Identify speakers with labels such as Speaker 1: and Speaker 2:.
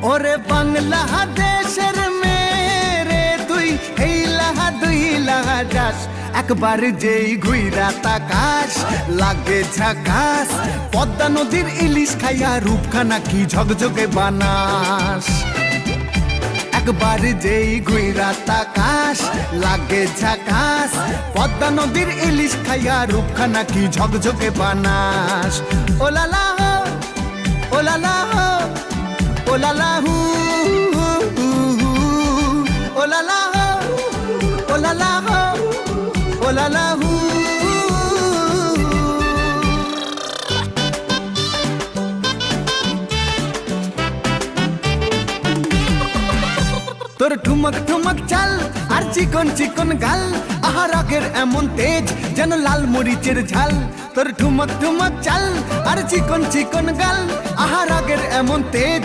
Speaker 1: ওরে বাংলাদেশের মেরে তুই এই লাহা দুই লাহা যাস একবার যেই ঘুইরা তাকাস লাগে ঝাকাস পদ্মা নদীর ইলিশ খাইয়া রূপখানা কি ঝকঝকে বানাস একবার যেই ঘুইরা তাকাস লাগে ঝাকাস পদ্মা নদীর ইলিশ খাইয়া রূপখানা কি ঝকঝকে বানাস ওলালা হো ওলালা হো ওলালা হু ওলালা হো ওলালা হো ওলালা হু তোর ঠুমক ঠুমক চাল আর চিকন চিকন গাল আহা রাগের এমন তেজ যেন লাল মরিচের ঝাল তোর ঠুমক ঠুমক চাল আর চিকন চিকন গাল আহা রাগের এমন তেজ